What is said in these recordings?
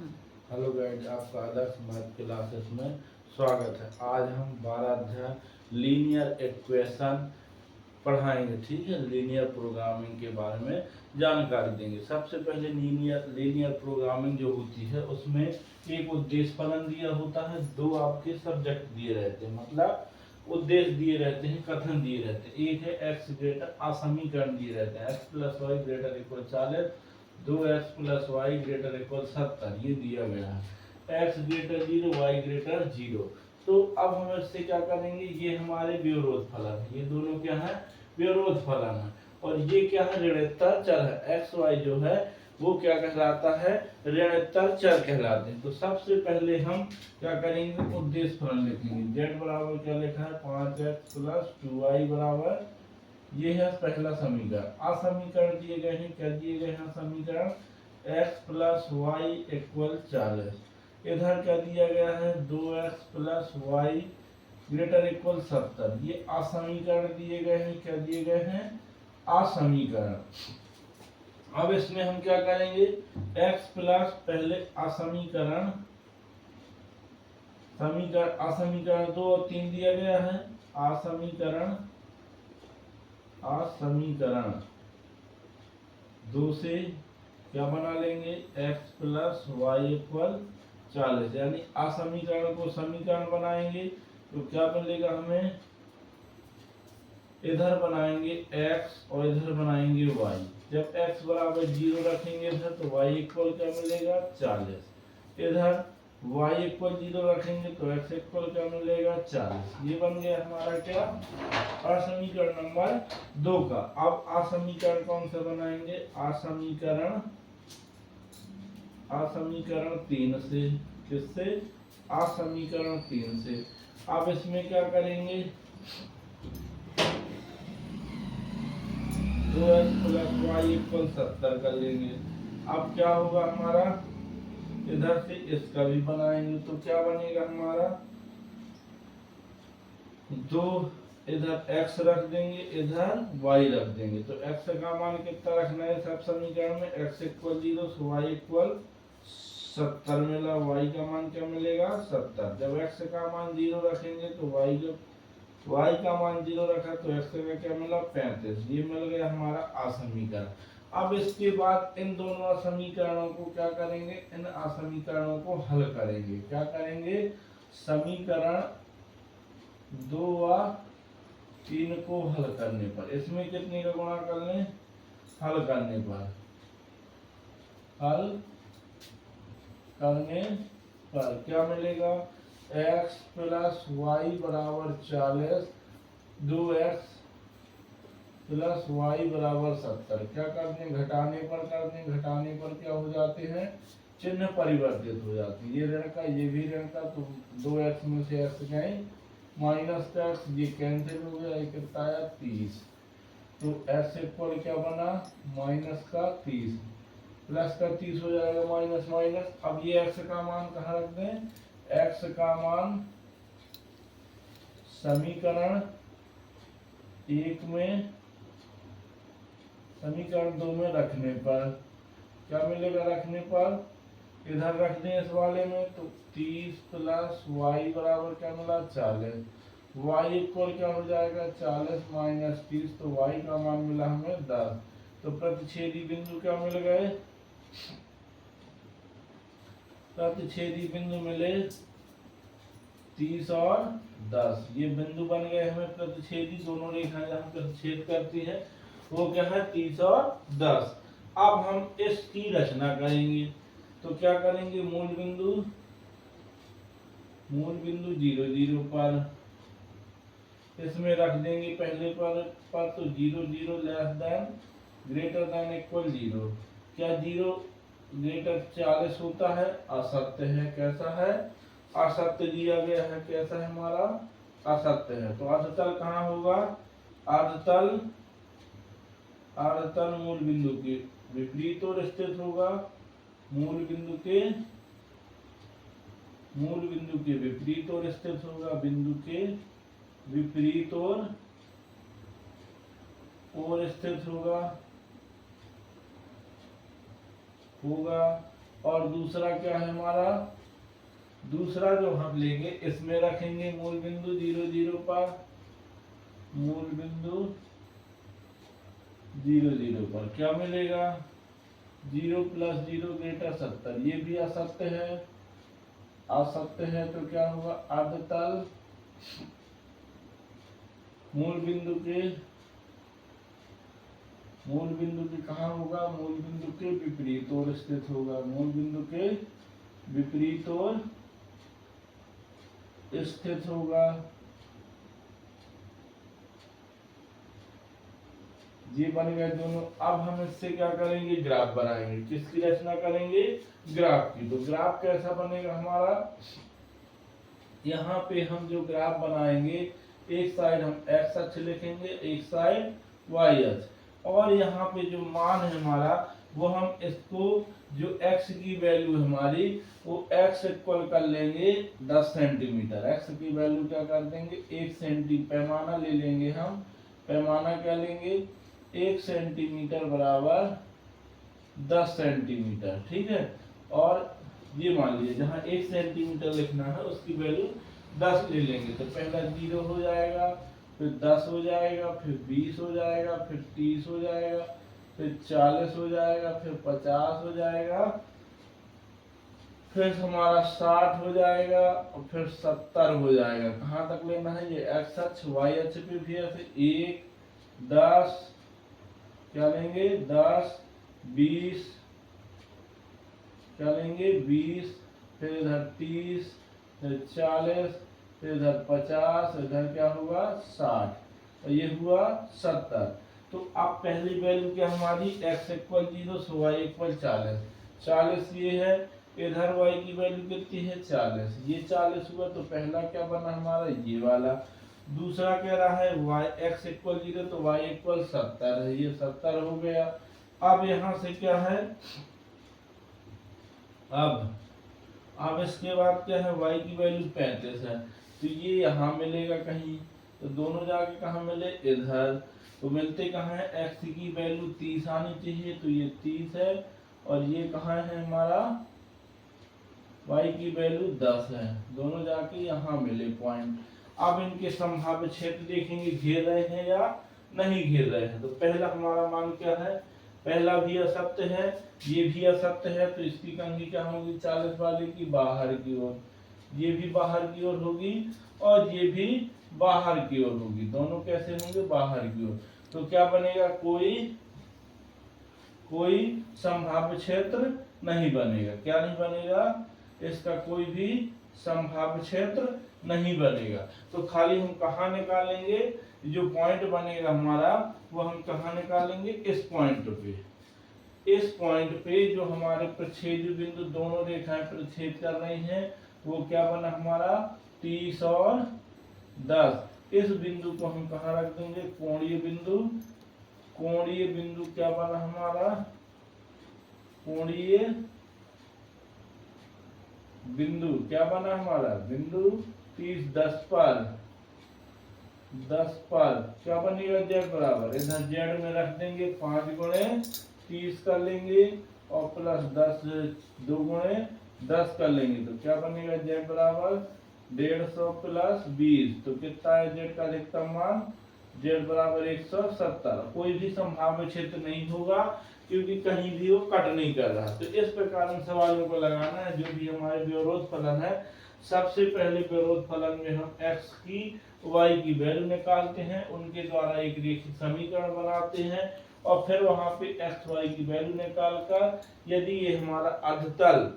Hello guide, आपका आदर्श math classes में स्वागत है। आज हम 12 अध्याय लीनियर इक्वेशन पढ़ाएंगे। ठीक है, लीनियर प्रोग्रामिंग के बारे में जानकारी देंगे। सबसे पहले लीनियर प्रोग्रामिंग जो होती है उसमें एक उद्देश्य फलन दिया होता है, दो आपके सब्जेक्ट दिए रहते हैं, मतलब उद्देश्य दिए रहते हैं, कथन दिए रहते हैं। एक है एक्स ग्रेटर, असमीकरण दिए रहते हैं, x plus y greater equal 40, 2x plus y greater equal 70, ये दिया गया है। x greater 0, y greater 0। तो अब हम इससे क्या करेंगे, ये हमारे विरोध फलन है, ये दोनों क्या है, विरोध फलन है। और ये क्या है, ऋणोत्तर चर है। एक्स वाई जो है वो क्या कहलाता है, ऋणोत्तर चर कहलाते हैं। तो सबसे पहले हम क्या करेंगे, उद्देश्य फलन लिखेंगे। z बराबर क्या लिखा है, 5x प्लस 2y बराबर, ये है पहला समीकरण। असमीकरण दिए गए हैं, क्या दिए गए हैं समीकरण, x प्लस वाई इक्वल 40। इधर क्या दिया गया है, 2x plus y greater equal 70। ये असमीकरण दिए गए हैं, क्या दिए गए हैं, असमीकरण। अब इसमें हम क्या करेंगे, x प्लस पहले असमीकरण, असमीकरण 2 और 3 दिया गया है, असमीकरण 2 से क्या बना लेंगे, x प्लस वाई इक्वल 40। यानी असमीकरण को समीकरण बनाएंगे तो क्या मिलेगा हमें, इधर बनाएंगे x और इधर बनाएंगे y। जब x बराबर 0 रखेंगे इधर तो y इक्वल क्या मिलेगा, 40। इधर y इक्वल 0 रखेंगे तो x इक्वल क्या मिलेगा, 40। ये बन गया हमारा क्या, असमीकरण नंबर 2 का। अब असमीकरण कौन सा बनाएंगे, असमीकरण 3 से। किससे, असमीकरण 3 से। अब इसमें क्या करेंगे, 2x प्लस वाई इक्वल 70 कर लेंगे। अब क्या होगा हमारा, इधर से इसका भी बनाएंगे तो क्या बनेगा हमारा, 2 इधर x रख देंगे, इधर y रख देंगे। तो x का मान कितना रखना है सब समीकरण में, x इक्वल 0, y इक्वल 70 मिला, y का मान क्या मिलेगा, 70। जब x का मान 0 रखेंगे तो y का मान 0 रखा तो x का क्या मिला, 35। ये मिल गया हमारा असमीकरण। अब इसके बाद इन दोनों समीकरणों को क्या करेंगे, इन असमीकरणों को हल करेंगे। क्या करेंगे, समीकरण 2 व 3 को हल करने पर, इसमें कितने का गुणा कर लें, हल करने पर, क्या मिलेगा, x प्लस वाई बराबर 40, 2x प्लस वाई बराबर 70। क्या करते हैं, घटाने पर करते हैं, घटाने पर क्या हो जाते हैं, चिन्ह परिवर्तित हो जाते हैं। ये ऋण का ये भी ऋण का, तो 2x में से x गए, माइनस का x, ये कैंसिल हो गया, ये कितना आया 30। तो x इक्वल क्या बना, माइनस का 30, प्लस का 30 हो जाएगा, माइनस माइनस। अब ये x का मान कहाँ रख दें, x का मान समीकरण 1 में, समीकरण 2 में रखने पर क्या मिलेगा, रखने पर इधर रख दें इस वाले में, तो 30 प्लस वाई बराबर क्या मिला, 40। वाई इक्वल क्या हो जाएगा, 40 माइनस 30, तो वाई का मान मिला हमें 10। तो प्रतिच्छेदी बिंदु क्या मिल गए, प्रतिच्छेदी बिंदु मिले 30 और 10। ये बिंदु बन गए हमें प्रतिच्छेदी, दोनों रेखाएं जहां प्रतिच्छेद करती है वो क्या है, 30 और 10। अब हम इसकी रचना करेंगे तो क्या करेंगे, मूल बिंदु 0 0 पर इसमें रख देंगे पहले पर तो 0 0 less than greater than equal 0। क्या 0 ग्रेटर 40 होता है, असत्य है। कैसा है, असत्य दिया गया है, कैसा है हमारा, असत्य है। तो अर्धतल कहाँ होगा, अर्धतल मूल बिंदु के विपरीत ओर स्थित होगा, मूल बिंदु के विपरीत ओर स्थित होगा, बिंदु के विपरीत ओर स्थित होगा और दूसरा क्या है हमारा, दूसरा जो हम लेंगे इसमें रखेंगे मूल बिंदु 0 0 पर, मूल बिंदु 0 0 पर क्या मिलेगा, 0 + 0 > 70। ये भी असत्य है, असत्य है तो क्या होगा, अर्धतल मूल बिंदु के कहाँ होगा, मूल बिंदु के विपरीत ओर स्थित होगा, मूल बिंदु के विपरीत ओर स्थित होगा। ये बन गए दोनों। अब हम इससे क्या करेंगे, ग्राफ बनाएंगे। किसकी रचना करेंगे, ग्राफ की। तो ग्राफ कैसा बनेगा हमारा, यहाँ पे हम जो ग्राफ बनाएंगे, एक साइड हम x अक्ष लिखेंगे, एक साइड y अक्ष, और यहाँ पे जो मान है हमारा वो हम इसको जो x की वैल्यू है हमारी वो x इक्वल कर लेंगे 10 सेंटीमीटर। x की वैल्यू क्या कर देंगे, 1 सेंटीमीटर, पैमाना ले लेंगे हम, पैमाना क्या लेंगे, 1 सेंटीमीटर बराबर 10 सेंटीमीटर, ठीक है। और ये मान लीजिए जहाँ 1 सेंटीमीटर लिखना है उसकी वैल्यू 10 ले लेंगे। तो पहला 0 हो जाएगा, फिर 10 हो जाएगा, फिर 20 हो जाएगा, फिर 30 हो जाएगा, फिर 40 हो जाएगा, फिर 50 हो जाएगा, फिर हमारा 60 हो जाएगा, और फिर 70 हो जाएगा। कहाँ तक लेना है, ये x अक्ष, y अक्ष पे भी ऐसे 1 10 क्या लेंगे, 10 20 क्या लेंगे, 20, फिर इधर 30, फिर 40, फिर इधर 50, इधर क्या हुआ 60, और ये हुआ 70। तो अब पहली वैल्यू क्या हमारी, x = 0 so y = 40, 40 ये है, इधर y की वैल्यू कितनी है 40, ये 40 हुआ। तो पहला क्या बना हमारा, ये वाला। दूसरा कह रहा है x = 0 तो y = 70 है, ये 70 हो गया। अब यहाँ से क्या है, अब इसके बाद क्या है, y की वैल्यू 35 है, तो ये यहाँ मिलेगा कहीं, तो दोनों जाके कहाँ मिले, इधर। तो मिलते कहाँ है, x की वैल्यू 30 आनी चाहिए, तो ये 30 है, और ये कहाँ है हमारा, y की वैल्यू 10 है, दोनों जाके यहाँ मिले पॉइंट। अब इनके संभाव्य क्षेत्र देखेंगे, घेर रहे हैं या नहीं घेर रहे हैं। तो पहला हमारा मान क्या है, पहला भी असत्य है, ये भी असत्य है, तो इसकी कंघी क्या होगी, 40 वाले की बाहर की ओर, ये भी बाहर की ओर होगी, और ये भी बाहर की ओर होगी, दोनों कैसे होंगे, बाहर की ओर। तो क्या बनेगा, कोई संभाव्य क्षेत्र नहीं बनेगा। क्या नहीं बनेगा, इसका कोई भी संभाव्य क्षेत्र नहीं बनेगा। तो खाली हम कहाँ निकालेंगे, जो पॉइंट बनेगा हमारा वो हम कहाँ निकालेंगे, इस पॉइंट पे। इस पॉइंट पे जो हमारे प्रच्छेद बिंदु दोनों रेखाएं प्रच्छेद कर रही हैं वो क्या बना हमारा, 30 और 10। इस बिंदु को हम कहाँ रख देंगे, कोणीय बिंदु। कोणीय बिंदु क्या बना हमारा, कोणीय बिंदु क्या बना हमारा, बिंदु 30 10 पर क्या बनेगा, z बराबर, इधर z में रख देंगे 5 × 30 कर लेंगे, और प्लस 10 2 × 10 कर लेंगे, तो क्या बनेगा, z बराबर 150 + 20। तो कितना है z का अधिकतम मान, z बराबर 170। कोई भी संभाव्य क्षेत्र नहीं होगा क्योंकि कहीं भी वो कट नहीं कर रहा। तो इस प्रकार इन सवालों को लगाना है। जो भी हमारे व्यवरोध फलन है, सबसे पहले व्यवरोध फलन में हम x की y की वैल्यू निकालते हैं, उनके द्वारा एक रेखीय समीकरण बनाते हैं, और फिर वहां पे x y की वैल्यू निकालकर यदि ये हमारा अधतल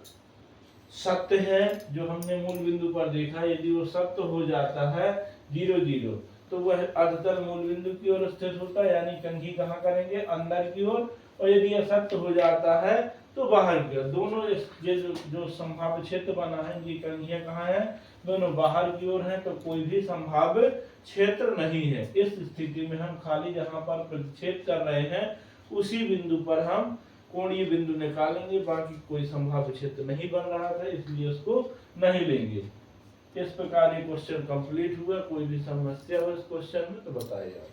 सत्य है, जो हमने मूल बिंदु पर देखा, यदि वो सत्य हो जाता है 0 0, तो वह अधतल मूल बिंदु की ओर स्थित होता है, यानी कंघी कहाँ करेंगे, अंदर की ओर, और यदि असत्य हो जाता है तो बाहर की ओर। दोनों ये जो संभाव्य क्षेत्र बना है, ये कंघियां कहाँ है, दोनों बाहर की ओर हैं, तो कोई भी संभाव्य क्षेत्र नहीं है। इस स्थिति में हम खाली जहां पर प्रतिच्छेद कर रहे हैं उसी बिंदु पर हम कोणीय बिंदु निकालेंगे, बाकी कोई संभाव्य क्षेत्र नहीं बन रहा था इसलिए उसको नहीं लेंगे। इस प्रकार ये क्वेश्चन कंप्लीट हुआ। कोई भी समस्या हो इस क्वेश्चन में तो बताइए आप।